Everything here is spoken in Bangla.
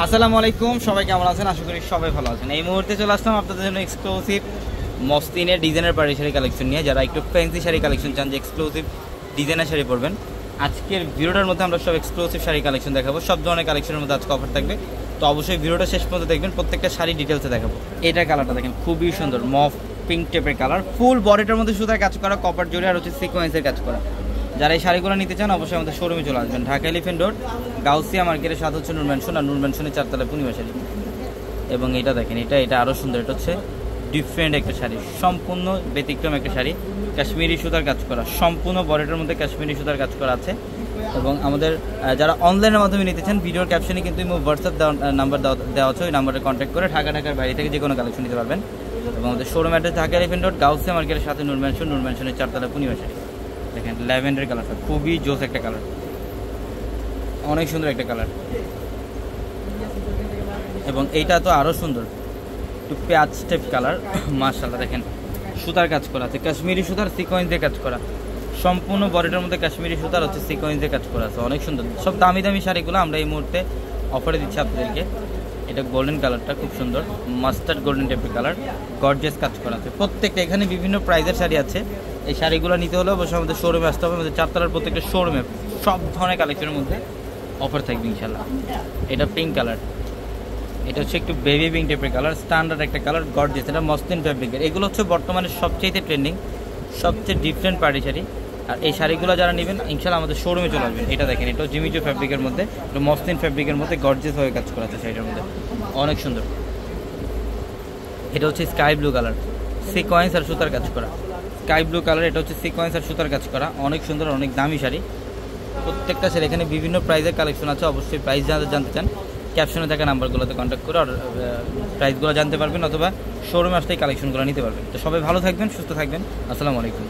আসসালামু আলাইকুম, সবাই কেমন আছেন? আশা করি সবাই ভালো আছেন। এই মুহূর্তে চলে আসলাম আপনাদের জন্য এক্সক্লুসিভ মসলিনের ডিজাইনের পাড়ি শাড়ি কালেকশন নিয়ে। যারা একটু ফ্যান্সি শাড়ি কালেকশন চান, যে এক্সক্লুসিভ ডিজাইনের শাড়ি পরবেন, আজকের ভিডিওটার মধ্যে আমরা সব এক্সক্লুসিভ শাড়ি কালেকশন দেখাবো। সব ধরনের কালেকশনের মধ্যে আজকে অফার থাকবে, তো অবশ্যই ভিডিওটা শেষ পর্যন্ত দেখবেন। প্রত্যেকটা শাড়ি ডিটেলসে দেখাবো। এটা কালারটা দেখেন, খুবই সুন্দর মফ পিঙ্ক টাইপের কালার, ফুল বডিটার মধ্যে সুতার কাজ করা, কপার জড়ি আর হচ্ছে সিকোয়েন্সের কাজ করা। যারা এই শাড়িগুলো নিতে চান অবশ্যই আমাদের শোরুমে চলে আসবেন। ঢাকা এলিফ্যান্ট রোড, গাউসিয়া মার্কেটের সাথে হচ্ছে নূর ম্যানশন, আর নূর ম্যানশনের 4 তলায় পূর্ণিমা শাড়ি। এবং এটা দেখেন, এটা আরও সুন্দর। এটা হচ্ছে ডিফারেন্ট একটা শাড়ি, সম্পূর্ণ ব্যতিক্রম একটা শাড়ি, কাশ্মীরি সুতার কাজ করা, সম্পূর্ণ বডিটার মধ্যে কাশ্মীরি সুতার কাজ করা আছে। এবং আমাদের যারা অনলাইনের মাধ্যমে নিতে চান, ভিডিওর ক্যাপশনে কিন্তু হোয়াটসঅ্যাপ নাম্বার দেওয়া আছে, ওই নাম্বারে কন্ট্যাক্ট করে ঢাকার বাইরে থেকে যে কোনো কালেকশন নিতে পারবেন। এবং আমাদের showroom address Dhaka elephant road, Gausia মার্কেটের সাথে নূর ম্যানশনের 4 তলায় পূর্ণিমা শাড়ি। দেখেন ল্যাভেন্ডার কালারটা খুবই জোস একটা কালার, অনেক সুন্দর একটা কালার। এবং এইটা তো আরও সুন্দর, একটু পেঁয়াজ টাইপ কালার। মাশাআল্লাহ, দেখেন সুতার কাজ করা আছে, কাশ্মীরি সুতার সিকোয়েন্স দিয়ে কাজ করা, সম্পূর্ণ বডিটার মধ্যে কাশ্মীরি সুতার হচ্ছে সিকোয়েন্স দিয়ে কাজ করা আছে, অনেক সুন্দর। সব দামি দামি শাড়িগুলো আমরা এই মুহূর্তে অফারে দিচ্ছি আপনাদেরকে। এটা গোল্ডেন কালারটা খুব সুন্দর, মাস্টার্ড গোল্ডেন টাইপের কালার, গর্জিয়াস কাজ করা আছে। প্রত্যেকটা এখানে বিভিন্ন প্রাইজের শাড়ি আছে। এই শাড়িগুলো নিতে হলে অবশ্যই আমাদের শোরুমে আসতে হবে। আমাদের 4 তলার প্রত্যেকটা শোরুমে সব ধরনের কালেকশনের মধ্যে অফার থাকবে ইনশাল্লাহ। এটা পিঙ্ক কালার, এটা হচ্ছে একটু বেবি পিঙ্ক টাইপের কালার, স্ট্যান্ডার্ড একটা কালার, গর্জিয়াস। এটা মসলিন ফ্যাব্রিকের। এগুলো হচ্ছে বর্তমানে সবচেয়ে ট্রেন্ডিং, সবচেয়ে ডিফারেন্ট পার্টি শাড়ি। আর এই শাড়িগুলো যারা নেবেন ইনশাল্লাহ আমাদের শোরুমে চলে আসবেন। এটা দেখেন, এটাও জিমিজো ফ্যাব্রিকের মধ্যে, এটা মসলিন ফ্যাব্রিকের মধ্যে গর্জিয়াস হয়ে কাজ করা আছে শাড়িটার মধ্যে, অনেক সুন্দর। এটা হচ্ছে স্কাই ব্লু কালার, সিকোয়েন্স আর সুতার কাজ করা, স্কাই ব্লু কালার। এটা হচ্ছে সিকোয়েন্স আর সুতার কাজ করা, অনেক সুন্দর, অনেক দামি শাড়ি। প্রত্যেকটা শাড়ি এখানে বিভিন্ন প্রাইজের কালেকশন আছে। অবশ্যই প্রাইস জানতে চান, ক্যাপশনে থাকা নাম্বারগুলোতে কন্ট্যাক্ট করে প্রাইসগুলো জানতে পারবেন, অথবা শোরুমে আসলেই কালেকশনগুলো নিতে পারবেন। তো সবাই ভালো থাকবেন, সুস্থ থাকবেন। আসসালামু আলাইকুম।